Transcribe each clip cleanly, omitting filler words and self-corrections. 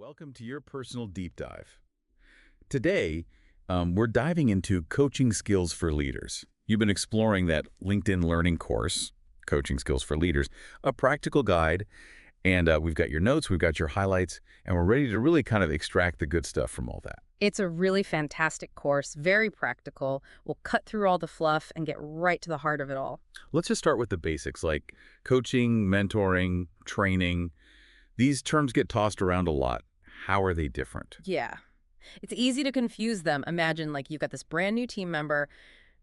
Welcome to your personal deep dive. Today, we're diving into coaching skills for leaders. You've been exploring that LinkedIn Learning course, Coaching Skills for Leaders, a practical guide, and we've got your notes, we've got your highlights, and we're ready to really kind of extract the good stuff from all that. It's a really fantastic course, very practical. We'll cut through all the fluff and get right to the heart of it all. Let's just start with the basics, like coaching, mentoring, training. These terms get tossed around a lot. How are they different? Yeah. It's easy to confuse them. Imagine like you've got this brand new team member.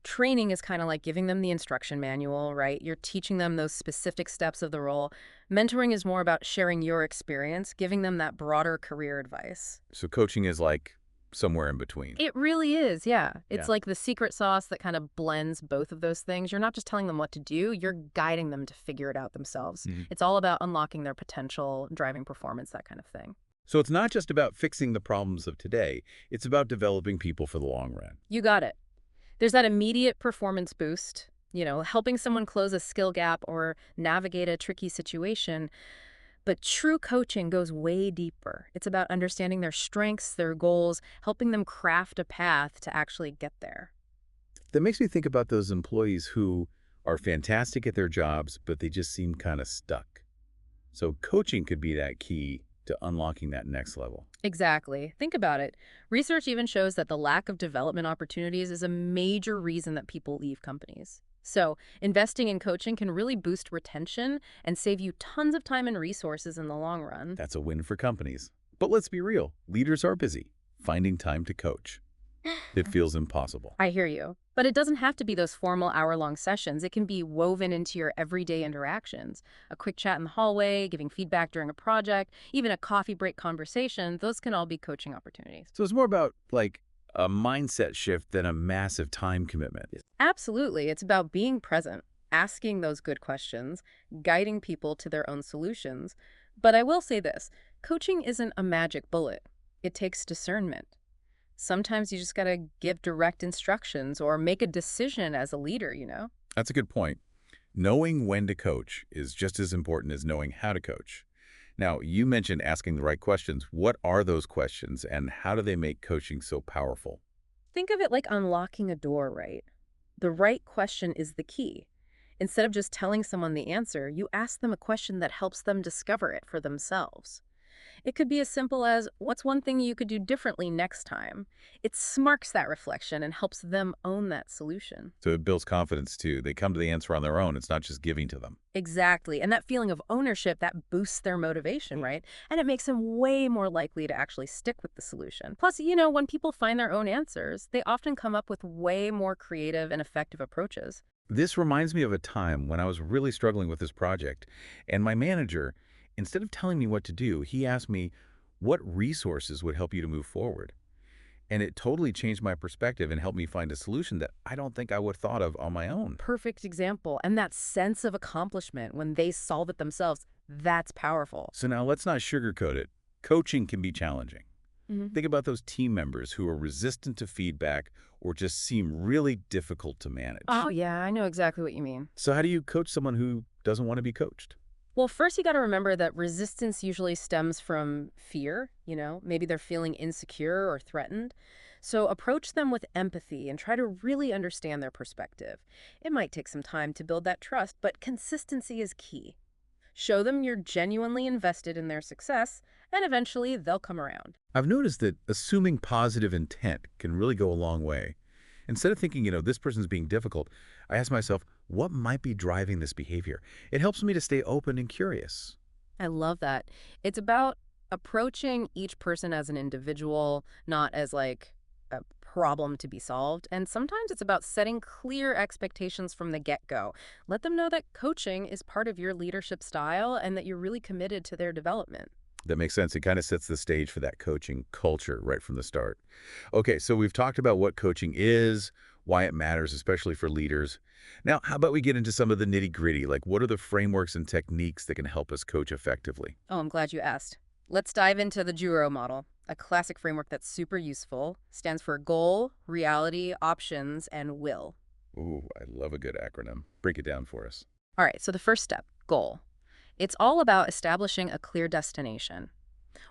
Training is kind of like giving them the instruction manual, right? You're teaching them those specific steps of the role. Mentoring is more about sharing your experience, giving them that broader career advice. So coaching is like somewhere in between. It really is, yeah. Yeah. It's like the secret sauce that kind of blends both of those things. You're not just telling them what to do, you're guiding them to figure it out themselves. Mhm. It's all about unlocking their potential, driving performance, that kind of thing. So it's not just about fixing the problems of today, it's about developing people for the long run. You got it. There's that immediate performance boost, helping someone close a skill gap or navigate a tricky situation. But true coaching goes way deeper. It's about understanding their strengths, their goals, helping them craft a path to actually get there. That makes me think about those employees who are fantastic at their jobs, but they just seem kind of stuck. So coaching could be that key to unlocking that next level. Exactly. Think about it. Research even shows that the lack of development opportunities is a major reason that people leave companies. So, investing in coaching can really boost retention and save you tons of time and resources in the long run. That's a win for companies. But let's be real, leaders are busy. Finding time to coach. It feels impossible. I hear you. But it doesn't have to be those formal hour-long sessions. It can be woven into your everyday interactions. A quick chat in the hallway, giving feedback during a project, even a coffee break conversation, those can all be coaching opportunities. So it's more about like a mindset shift than a massive time commitment. Absolutely. It's about being present, asking those good questions, guiding people to their own solutions. But I will say this, coaching isn't a magic bullet. It takes discernment. Sometimes you just got to give direct instructions or make a decision as a leader. That's a good point. Knowing when to coach is just as important as knowing how to coach. Now, you mentioned asking the right questions. What are those questions and how do they make coaching so powerful? Think of it like unlocking a door, right? The right question is the key. Instead of just telling someone the answer, you ask them a question that helps them discover it for themselves. It could be as simple as, what's one thing you could do differently next time? It sparks that reflection and helps them own that solution. So it builds confidence too. They come to the answer on their own. It's not just giving to them. Exactly. And that feeling of ownership, that boosts their motivation, right? And it makes them way more likely to actually stick with the solution. Plus, when people find their own answers, they often come up with way more creative and effective approaches. This reminds me of a time when I was really struggling with this project, and my manager, instead of telling me what to do, he asked me, what resources would help you to move forward? And it totally changed my perspective and helped me find a solution that I don't think I would have thought of on my own. Perfect example. And that sense of accomplishment when they solve it themselves, that's powerful. So now let's not sugarcoat it. Coaching can be challenging. Mhm. Think about those team members who are resistant to feedback or just seem really difficult to manage. Oh, yeah, I know exactly what you mean. So how do you coach someone who doesn't want to be coached? Well, first you got to remember that resistance usually stems from fear. Maybe they're feeling insecure or threatened. So approach them with empathy and try to really understand their perspective. It might take some time to build that trust, but consistency is key. Show them you're genuinely invested in their success, and eventually they'll come around. I've noticed that assuming positive intent can really go a long way. Instead of thinking, this person's being difficult, I ask myself, what might be driving this behavior? It helps me to stay open and curious. I love that. It's about approaching each person as an individual, not as like a problem to be solved. And sometimes it's about setting clear expectations from the get-go. Let them know that coaching is part of your leadership style and that you're really committed to their development. That makes sense. It kind of sets the stage for that coaching culture right from the start. Okay, so we've talked about what coaching is, why it matters, especially for leaders. Now, how about we get into some of the nitty-gritty, like what are the frameworks and techniques that can help us coach effectively? Oh, I'm glad you asked. Let's dive into the Juro model, a classic framework that's super useful, stands for goal, reality, options, and will. Ooh, I love a good acronym. Break it down for us. All right, so the first step, goal. It's all about establishing a clear destination.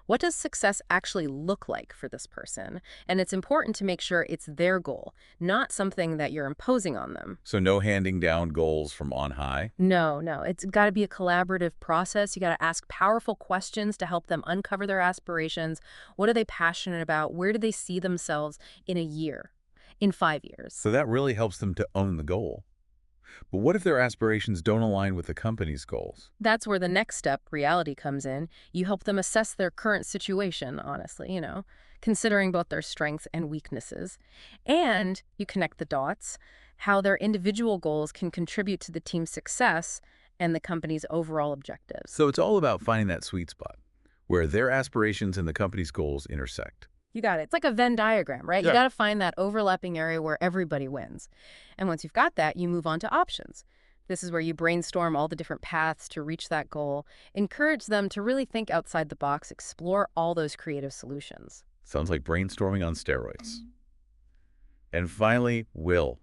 What does success actually look like for this person? And it's important to make sure it's their goal, not something that you're imposing on them. So no handing down goals from on high? No, no, it's got to be a collaborative process. You got to ask powerful questions to help them uncover their aspirations. What are they passionate about? Where do they see themselves in a year, in 5 years? So that really helps them to own the goal. But what if their aspirations don't align with the company's goals? That's where the next step, reality, comes in. You help them assess their current situation, honestly, considering both their strengths and weaknesses. And you connect the dots, how their individual goals can contribute to the team's success and the company's overall objectives. So it's all about finding that sweet spot where their aspirations and the company's goals intersect. You got it. It's like a Venn diagram, right? Yeah. You got to find that overlapping area where everybody wins. And once you've got that, you move on to options. This is where you brainstorm all the different paths to reach that goal, encourage them to really think outside the box, explore all those creative solutions. Sounds like brainstorming on steroids. And finally, will.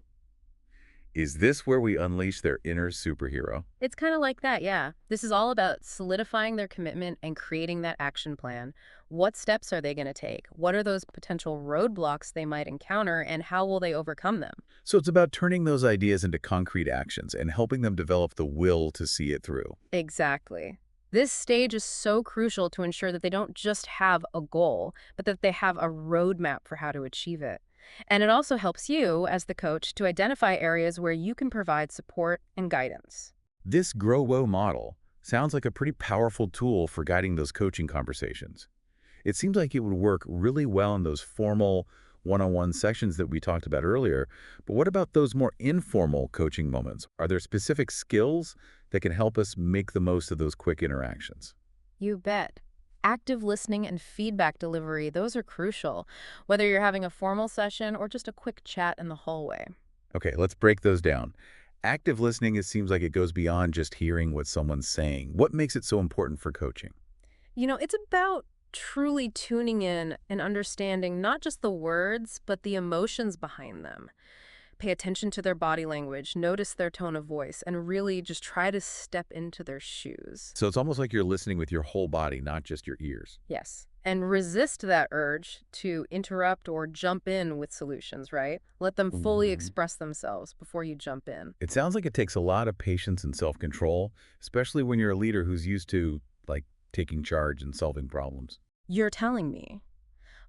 Is this where we unleash their inner superhero? It's kind of like that, yeah. This is all about solidifying their commitment and creating that action plan. What steps are they going to take? What are those potential roadblocks they might encounter, and how will they overcome them? So it's about turning those ideas into concrete actions and helping them develop the will to see it through. Exactly. This stage is so crucial to ensure that they don't just have a goal, but that they have a roadmap for how to achieve it. And it also helps you, as the coach, to identify areas where you can provide support and guidance. This GrowWo model sounds like a pretty powerful tool for guiding those coaching conversations. It seems like it would work really well in those formal one-on-one sessions that we talked about earlier. But what about those more informal coaching moments? Are there specific skills that can help us make the most of those quick interactions? You bet. Active listening and feedback delivery, those are crucial, whether you're having a formal session or just a quick chat in the hallway. Okay, let's break those down. Active listening, it seems like it goes beyond just hearing what someone's saying. What makes it so important for coaching? It's about truly tuning in and understanding not just the words, but the emotions behind them. Pay attention to their body language, notice their tone of voice, and really just try to step into their shoes. So it's almost like you're listening with your whole body, not just your ears. Yes. And resist that urge to interrupt or jump in with solutions, right? Let them fully express themselves before you jump in. It sounds like it takes a lot of patience and self-control, especially when you're a leader who's used to, taking charge and solving problems. You're telling me.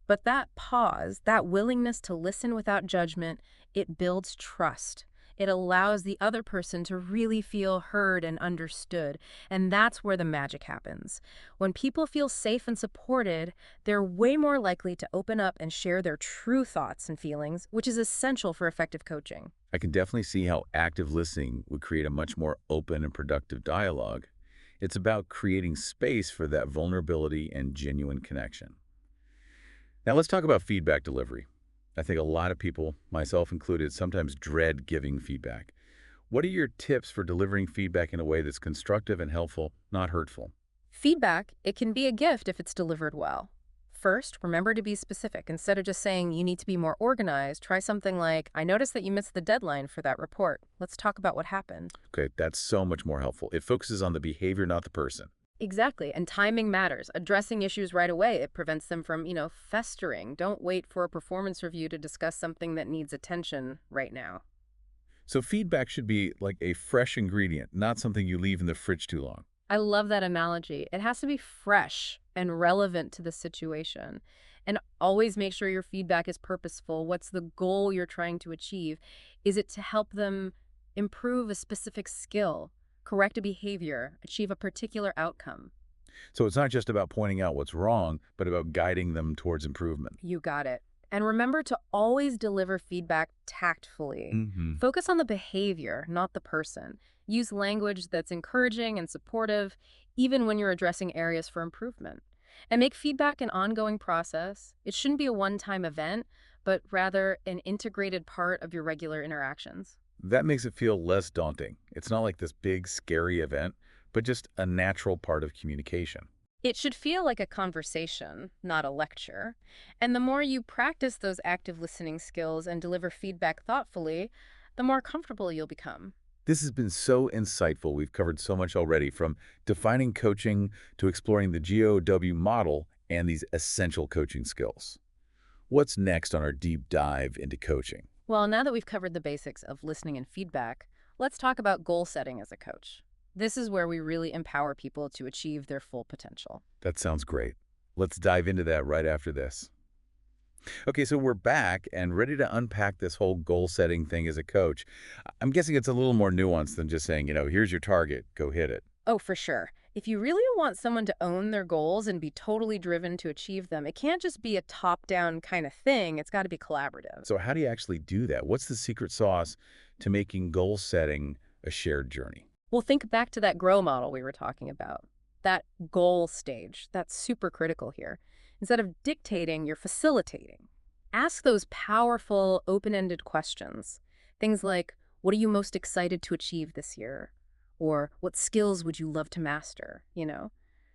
But that pause, that willingness to listen without judgment, it builds trust. It allows the other person to really feel heard and understood. And that's where the magic happens. When people feel safe and supported, they're way more likely to open up and share their true thoughts and feelings, which is essential for effective coaching. I can definitely see how active listening would create a much more open and productive dialogue. It's about creating space for that vulnerability and genuine connection. Now let's talk about feedback delivery. I think a lot of people, myself included, sometimes dread giving feedback. What are your tips for delivering feedback in a way that's constructive and helpful, not hurtful? Feedback, it can be a gift if it's delivered well. First, remember to be specific. Instead of just saying you need to be more organized, try something like, I noticed that you missed the deadline for that report. Let's talk about what happened. Okay, that's so much more helpful. It focuses on the behavior, not the person. Exactly. And timing matters. Addressing issues right away, it prevents them from, festering. Don't wait for a performance review to discuss something that needs attention right now. So feedback should be like a fresh ingredient, not something you leave in the fridge too long. I love that analogy. It has to be fresh and relevant to the situation. And always make sure your feedback is purposeful. What's the goal you're trying to achieve? Is it to help them improve a specific skill, correct a behavior, achieve a particular outcome? So it's not just about pointing out what's wrong, but about guiding them towards improvement. You got it. And remember to always deliver feedback tactfully. Focus on the behavior, not the person. Use language that's encouraging and supportive, even when you're addressing areas for improvement. And make feedback an ongoing process. It shouldn't be a one-time event, but rather an integrated part of your regular interactions. That makes it feel less daunting. It's not like this big, scary event, but just a natural part of communication. It should feel like a conversation, not a lecture. And the more you practice those active listening skills and deliver feedback thoughtfully, the more comfortable you'll become. This has been so insightful. We've covered so much already, from defining coaching to exploring the GOW model and these essential coaching skills. What's next on our deep dive into coaching? Well, now that we've covered the basics of listening and feedback, let's talk about goal setting as a coach. This is where we really empower people to achieve their full potential. That sounds great. Let's dive into that right after this. Okay, so we're back and ready to unpack this whole goal-setting thing as a coach. I'm guessing it's a little more nuanced than just saying, here's your target, go hit it. Oh, for sure. If you really want someone to own their goals and be totally driven to achieve them, it can't just be a top-down kind of thing. It's got to be collaborative. So how do you actually do that? What's the secret sauce to making goal-setting a shared journey? Well, think back to that GROW model we were talking about. That goal stage, that's super critical here. Instead of dictating, you're facilitating. Ask those powerful, open-ended questions. Things like, what are you most excited to achieve this year? Or what skills would you love to master?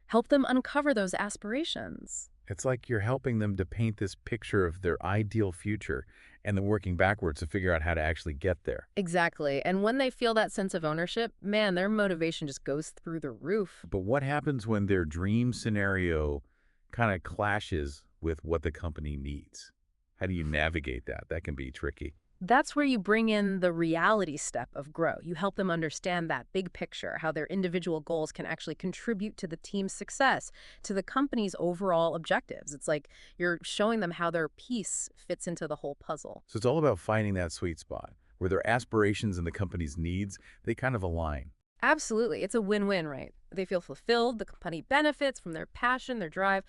Help them uncover those aspirations. It's like you're helping them to paint this picture of their ideal future and then working backwards to figure out how to actually get there. Exactly. And when they feel that sense of ownership, man, their motivation just goes through the roof. But what happens when their dream scenario kind of clashes with what the company needs? How do you navigate that? That can be tricky. That's where you bring in the reality step of GROW. You help them understand that big picture, how their individual goals can actually contribute to the team's success, to the company's overall objectives. It's like you're showing them how their piece fits into the whole puzzle. So it's all about finding that sweet spot where their aspirations and the company's needs, they kind of align. Absolutely. It's a win-win, right? They feel fulfilled, the company benefits from their passion, their drive.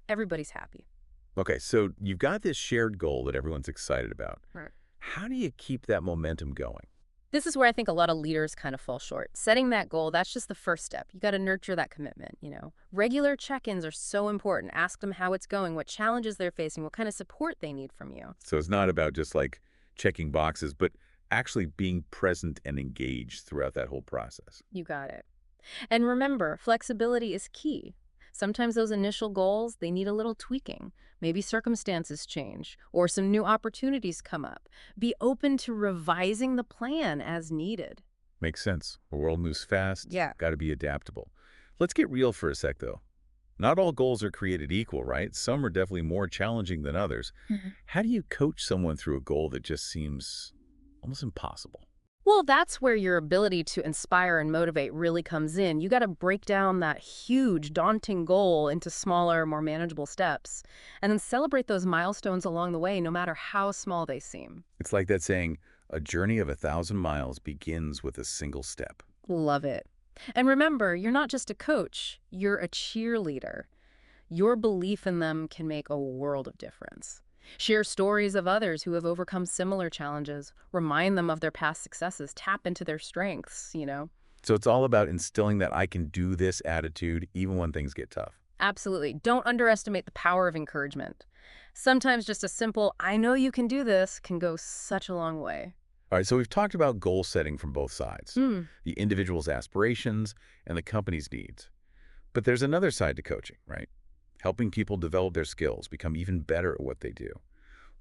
Everybody's happy. Okay, so you've got this shared goal that everyone's excited about. Right. How do you keep that momentum going? This is where I think a lot of leaders kind of fall short. Setting that goal, that's just the first step. You got to nurture that commitment. Regular check-ins are so important. Ask them how it's going, what challenges they're facing, what kind of support they need from you. So it's not about just like checking boxes, but actually being present and engaged throughout that whole process. You got it. And remember, flexibility is key. Sometimes those initial goals, they need a little tweaking. Maybe circumstances change or some new opportunities come up. Be open to revising the plan as needed. Makes sense. The world moves fast. Yeah. Got to be adaptable. Let's get real for a sec, though. Not all goals are created equal, right? Some are definitely more challenging than others. How do you coach someone through a goal that just seems almost impossible? Well, that's where your ability to inspire and motivate really comes in. You got to break down that huge, daunting goal into smaller, more manageable steps, and then celebrate those milestones along the way, no matter how small they seem. It's like that saying, a journey of 1,000 miles begins with a single step. Love it. And remember, you're not just a coach, you're a cheerleader. Your belief in them can make a world of difference. Share stories of others who have overcome similar challenges. Remind them of their past successes. Tap into their strengths. So it's all about instilling that I can do this attitude even when things get tough. Absolutely. Don't underestimate the power of encouragement. Sometimes just a simple, I know you can do this, can go such a long way. All right, so we've talked about goal setting from both sides, the individual's aspirations and the company's needs. But there's another side to coaching, right? Helping people develop their skills, become even better at what they do.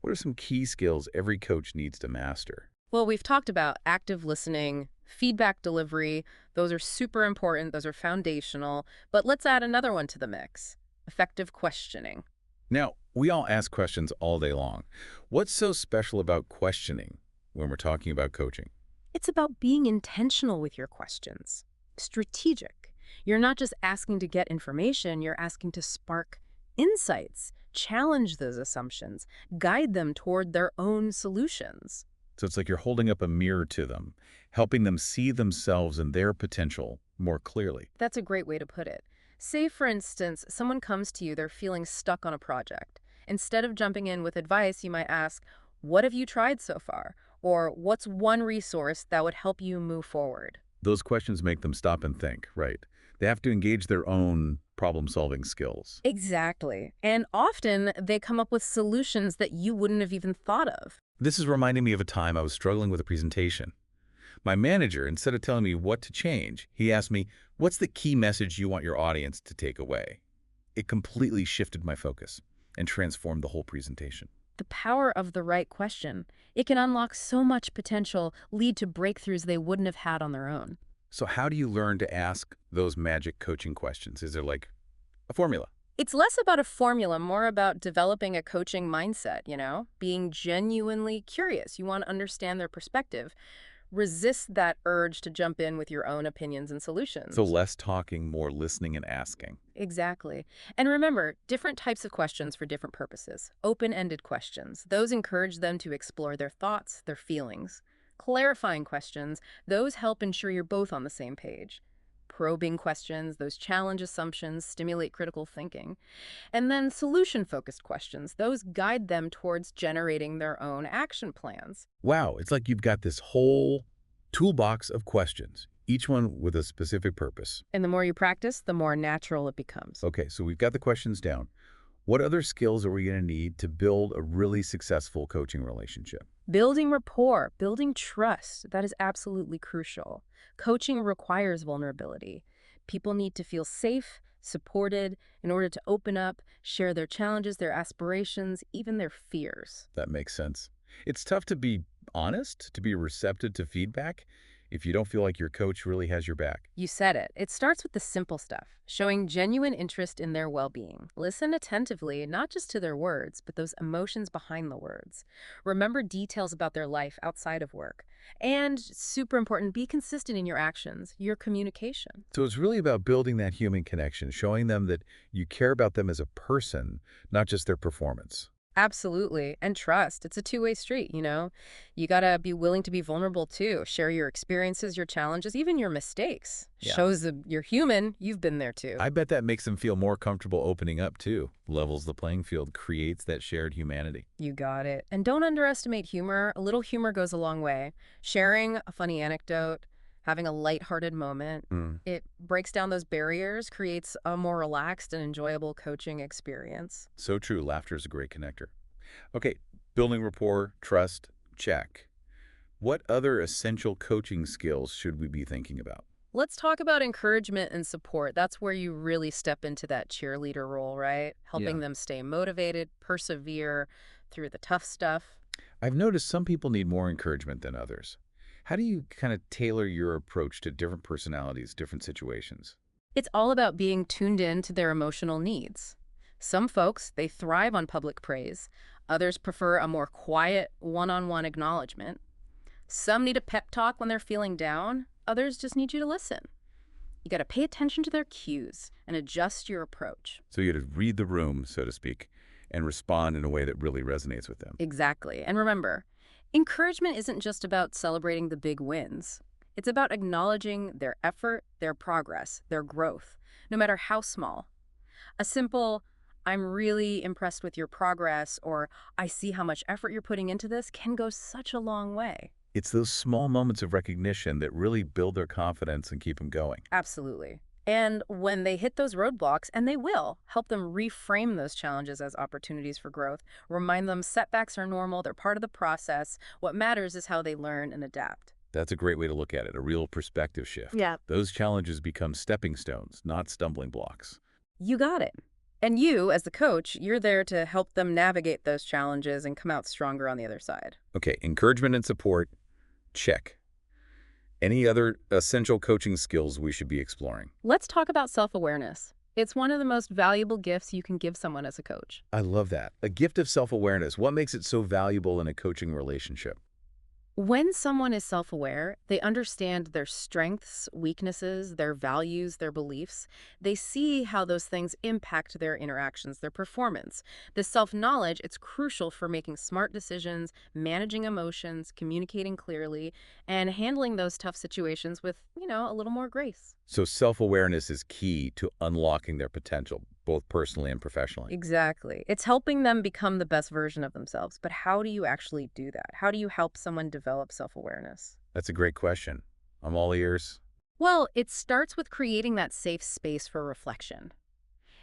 What are some key skills every coach needs to master? Well, we've talked about active listening, feedback delivery. Those are super important. Those are foundational. But let's add another one to the mix, effective questioning. Now, we all ask questions all day long. What's so special about questioning when we're talking about coaching? It's about being intentional with your questions, strategic. You're not just asking to get information, you're asking to spark insights, challenge those assumptions, guide them toward their own solutions. So it's like you're holding up a mirror to them, helping them see themselves and their potential more clearly. That's a great way to put it. Say, for instance, someone comes to you, they're feeling stuck on a project. Instead of jumping in with advice, you might ask, what have you tried so far? Or what's one resource that would help you move forward? Those questions make them stop and think, right? They have to engage their own problem-solving skills. Exactly. And often they come up with solutions that you wouldn't have even thought of. This is reminding me of a time I was struggling with a presentation. My manager, instead of telling me what to change, he asked me, what's the key message you want your audience to take away? It completely shifted my focus and transformed the whole presentation. The power of the right question. It can unlock so much potential, lead to breakthroughs they wouldn't have had on their own. So how do you learn to ask those magic coaching questions? Is there like a formula? It's less about a formula, more about developing a coaching mindset, being genuinely curious. You want to understand their perspective. Resist that urge to jump in with your own opinions and So solutions. less talking, more listening and asking. Exactly. And remember, different types of questions for different purposes. Open-ended questions. Those encourage them to explore their thoughts, their feelings. Clarifying questions. Those help ensure you're both on the same page. Probing questions, those challenge assumptions, stimulate critical thinking. And then solution-focused questions. Those guide them towards generating their own action plans. Wow, it's like you've got this whole toolbox of questions, each one with a specific purpose. And the more you practice, the more natural it becomes. Okay, so we've got the questions down. What other skills are we going to need to build a really successful coaching relationship? Building rapport, building trust, that is absolutely crucial. Coaching requires vulnerability. People need to feel safe, supported, in order to open up, share their challenges, their aspirations, even their fears. That makes sense. It's tough to be honest, to be receptive to feedback, if you don't feel like your coach really has your back. You said it. It starts with the simple stuff, showing genuine interest in their well-being. Listen attentively, not just to their words, but those emotions behind the words. Remember details about their life outside of work. And super important, be consistent in your actions, your communication. So it's really about building that human connection, showing them that you care about them as a person, not just their performance. Absolutely. And trust. It's a two-way street. You got to be willing to be vulnerable too. Share your experiences, your challenges, even your mistakes. Yeah. Shows that you're human. You've been there too. I bet that makes them feel more comfortable opening up too. Levels the playing field, creates that shared humanity. You got it. And don't underestimate humor. A little humor goes a long way. Sharing a funny anecdote, having a lighthearted moment, it breaks down those barriers, creates a more relaxed and enjoyable coaching experience. So true. Laughter is a great connector. Okay, building rapport, trust, check. What other essential coaching skills should we be thinking about? Let's talk about encouragement and support. That's where you really step into that cheerleader role, right? Yeah. Helping them stay motivated, persevere through the tough stuff. I've noticed some people need more encouragement than others. How do you kind of tailor your approach to different personalities, different situations? It's all about being tuned in to their emotional needs. Some folks, they thrive on public praise. Others prefer a more quiet, one-on-one acknowledgement. Some need a pep talk when they're feeling down. Others just need you to listen. You got to pay attention to their cues and adjust your approach. So you got to read the room, so to speak, and respond in a way that really resonates with them. Exactly. And remember, encouragement isn't just about celebrating the big wins. It's about acknowledging their effort, their progress, their growth, no matter how small. A simple, "I'm really impressed with your progress," or "I see how much effort you're putting into this," can go such a long way. It's those small moments of recognition that really build their confidence and keep them going. Absolutely. And when they hit those roadblocks, and they will, help them reframe those challenges as opportunities for growth. Remind them setbacks are normal, they're part of the process. What matters is how they learn and adapt. That's a great way to look at it, a real perspective shift. Yeah. Those challenges become stepping stones, not stumbling blocks. You got it. And you, as the coach, you're there to help them navigate those challenges and come out stronger on the other side. Okay, encouragement and support, check. Any other essential coaching skills we should be exploring? Let's talk about self-awareness. It's one of the most valuable gifts you can give someone as a coach. I love that. A gift of self-awareness. What makes it so valuable in a coaching relationship? When someone is self-aware, they understand their strengths, weaknesses, their values, their beliefs. They see how those things impact their interactions, their performance. This self-knowledge, it's crucial for making smart decisions, managing emotions, communicating clearly, and handling those tough situations with, a little more grace. So self-awareness is key to unlocking their potential, both personally and professionally. Exactly. It's helping them become the best version of themselves. But how do you actually do that? How do you help someone develop self-awareness? That's a great question. I'm all ears. Well, it starts with creating that safe space for reflection.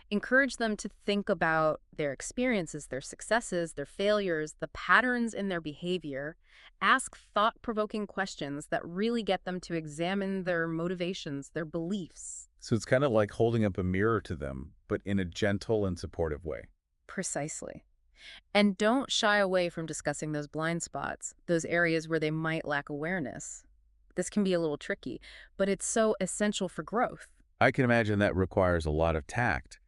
Encourage them to think about their experiences, their successes, their failures, the patterns in their behavior. Ask thought-provoking questions that really get them to examine their motivations, their beliefs. So it's kind of like holding up a mirror to them, but in a gentle and supportive way. Precisely. And don't shy away from discussing those blind spots, those areas where they might lack awareness. This can be a little tricky, but it's so essential for growth. I can imagine that requires a lot of tact.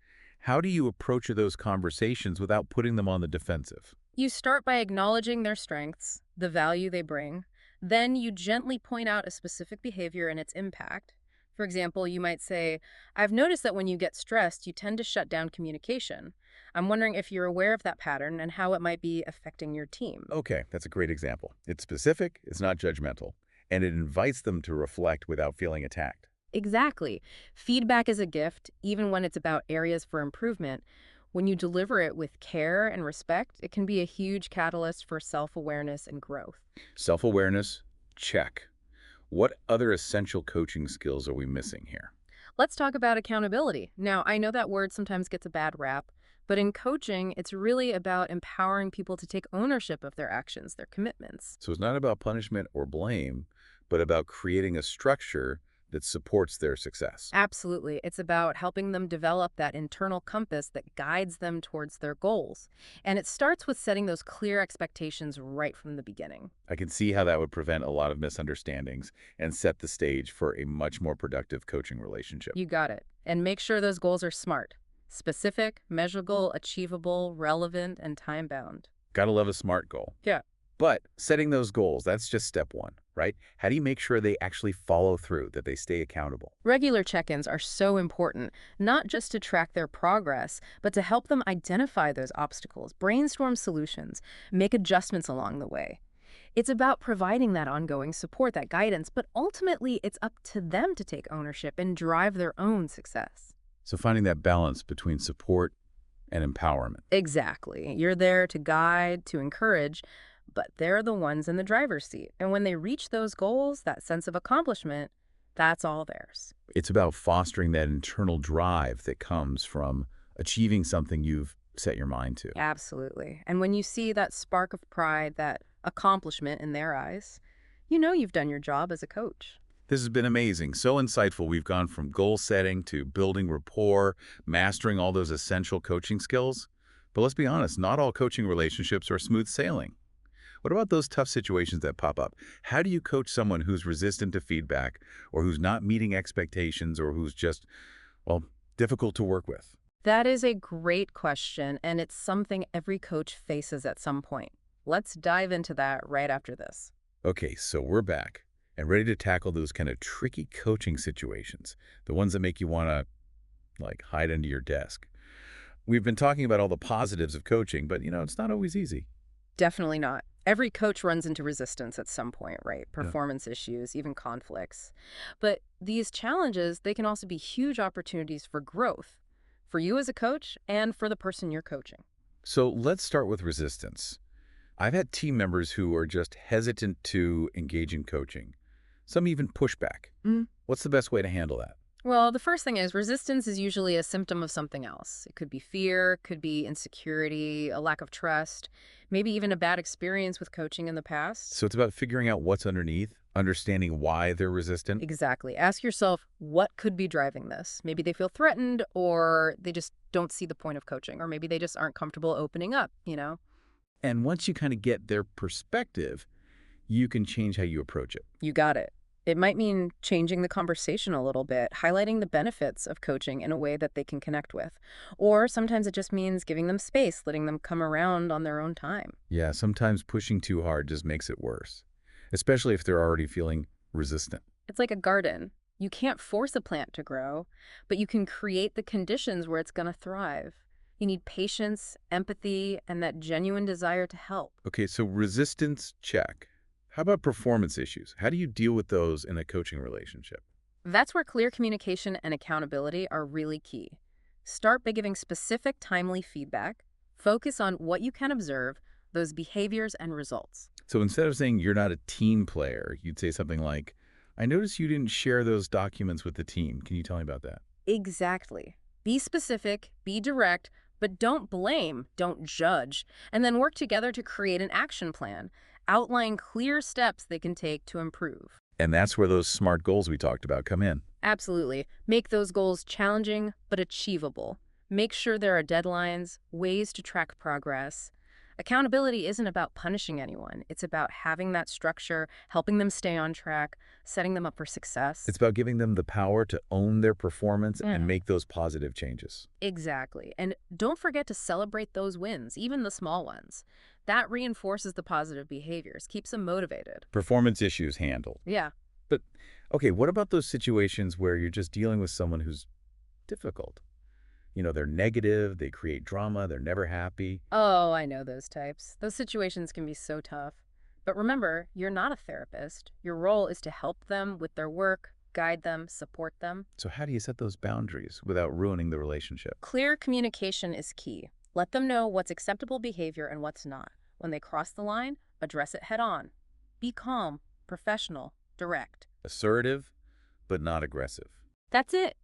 How do you approach those conversations without putting them on the defensive? You start by acknowledging their strengths, the value they bring. Then you gently point out a specific behavior and its impact. For example, you might say, I've noticed that when you get stressed, you tend to shut down communication. I'm wondering if you're aware of that pattern and how it might be affecting your team. Okay, that's a great example. It's specific, it's not judgmental, and it invites them to reflect without feeling attacked. Exactly. Feedback is a gift, even when it's about areas for improvement. When you deliver it with care and respect, it can be a huge catalyst for self-awareness and growth. Self-awareness, check. What other essential coaching skills are we missing here? Let's talk about accountability. Now, I know that word sometimes gets a bad rap, but in coaching, it's really about empowering people to take ownership of their actions, their commitments. So it's not about punishment or blame, but about creating a structure that supports their success. Absolutely. It's about helping them develop that internal compass that guides them towards their goals. And it starts with setting those clear expectations right from the beginning. I can see how that would prevent a lot of misunderstandings and set the stage for a much more productive coaching relationship. You got it. And make sure those goals are smart, specific, measurable, achievable, relevant, and time-bound. Gotta love a SMART goal. Yeah. But setting those goals, that's just step one, right? How do you make sure they actually follow through, that they stay accountable? Regular check-ins are so important, not just to track their progress, but to help them identify those obstacles, brainstorm solutions, make adjustments along the way. It's about providing that ongoing support, that guidance, but ultimately it's up to them to take ownership and drive their own success. So finding that balance between support and empowerment. Exactly. You're there to guide, to encourage, but they're the ones in the driver's seat. And when they reach those goals, that sense of accomplishment, that's all theirs. It's about fostering that internal drive that comes from achieving something you've set your mind to. Absolutely. And when you see that spark of pride, that accomplishment in their eyes, you know you've done your job as a coach. This has been amazing, so insightful. We've gone from goal setting to building rapport, mastering all those essential coaching skills. But let's be honest, not all coaching relationships are smooth sailing. What about those tough situations that pop up? How do you coach someone who's resistant to feedback or who's not meeting expectations or who's just, well, difficult to work with? That is a great question, and it's something every coach faces at some point. Let's dive into that right after this. Okay, so we're back and ready to tackle those kind of tricky coaching situations, the ones that make you want to, like, hide under your desk. We've been talking about all the positives of coaching, but, it's not always easy. Definitely not. Every coach runs into resistance at some point, right? Performance issues, even conflicts. But these challenges, they can also be huge opportunities for growth, for you as a coach and for the person you're coaching. So let's start with resistance. I've had team members who are just hesitant to engage in coaching. Some even push back. What's the best way to handle that? Well, the first thing is resistance is usually a symptom of something else. It could be fear, could be insecurity, a lack of trust, maybe even a bad experience with coaching in the past. So it's about figuring out what's underneath, understanding why they're resistant. Exactly. Ask yourself, what could be driving this? Maybe they feel threatened, or they just don't see the point of coaching, or maybe they just aren't comfortable opening up. And once you kind of get their perspective, you can change how you approach it. You got it. It might mean changing the conversation a little bit, highlighting the benefits of coaching in a way that they can connect with. Or sometimes it just means giving them space, letting them come around on their own time. Yeah, sometimes pushing too hard just makes it worse, especially if they're already feeling resistant. It's like a garden. You can't force a plant to grow, but you can create the conditions where it's going to thrive. You need patience, empathy, and that genuine desire to help. Okay, so resistance, check. How about performance issues? How do you deal with those in a coaching relationship? That's where clear communication and accountability are really key. Start by giving specific, timely feedback. Focus on what you can observe, those behaviors and results. So instead of saying you're not a team player, you'd say something like, I noticed you didn't share those documents with the team. Can you tell me about that? Exactly. Be specific, be direct, but don't blame, don't judge, and then work together to create an action plan. Outline clear steps they can take to improve. And that's where those SMART goals we talked about come in. Absolutely. Make those goals challenging but achievable. Make sure there are deadlines, ways to track progress. Accountability isn't about punishing anyone. It's about having that structure, helping them stay on track, setting them up for success. It's about giving them the power to own their performance and Yeah. make those positive changes. Exactly. And don't forget to celebrate those wins, even the small ones. That reinforces the positive behaviors, keeps them motivated. Performance issues handled. Yeah. But, okay, what about those situations where you're just dealing with someone who's difficult? They're negative, they create drama, they're never happy. Oh, I know those types. Those situations can be so tough. But remember, you're not a therapist. Your role is to help them with their work, guide them, support them. So how do you set those boundaries without ruining the relationship? Clear communication is key. Let them know what's acceptable behavior and what's not. When they cross the line, address it head on. Be calm, professional, direct. Assertive, but not aggressive. That's it.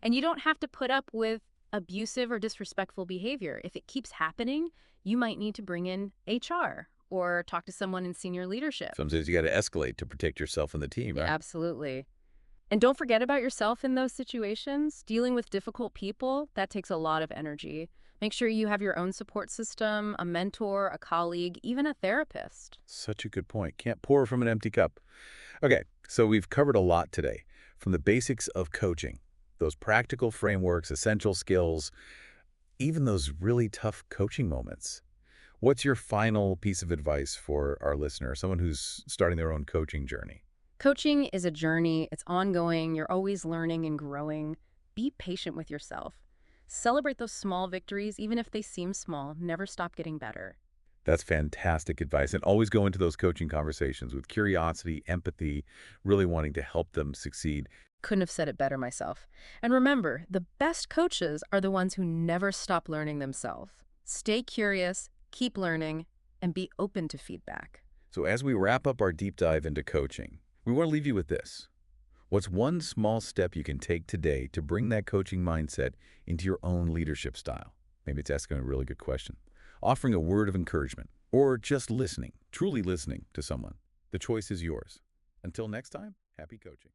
And you don't have to put up with abusive or disrespectful behavior. If it keeps happening, you might need to bring in HR or talk to someone in senior leadership. Sometimes you got to escalate to protect yourself and the team, Yeah, right? absolutely. And don't forget about yourself in those situations. Dealing with difficult people, that takes a lot of energy. Make sure you have your own support system, a mentor, a colleague, even a therapist. Such a good point. Can't pour from an empty cup. Okay, so we've covered a lot today, from the basics of coaching, those practical frameworks, essential skills, even those really tough coaching moments. What's your final piece of advice for our listener, someone who's starting their own coaching journey? Coaching is a journey, it's ongoing, you're always learning and growing. Be patient with yourself. Celebrate those small victories, even if they seem small. Never stop getting better. That's fantastic advice. And always go into those coaching conversations with curiosity, empathy, really wanting to help them succeed. Couldn't have said it better myself. And remember, the best coaches are the ones who never stop learning themselves. Stay curious, keep learning, and be open to feedback. So as we wrap up our deep dive into coaching, we want to leave you with this. What's one small step you can take today to bring that coaching mindset into your own leadership style? Maybe it's asking a really good question. Offering a word of encouragement, or just listening, truly listening to someone. The choice is yours. Until next time, happy coaching.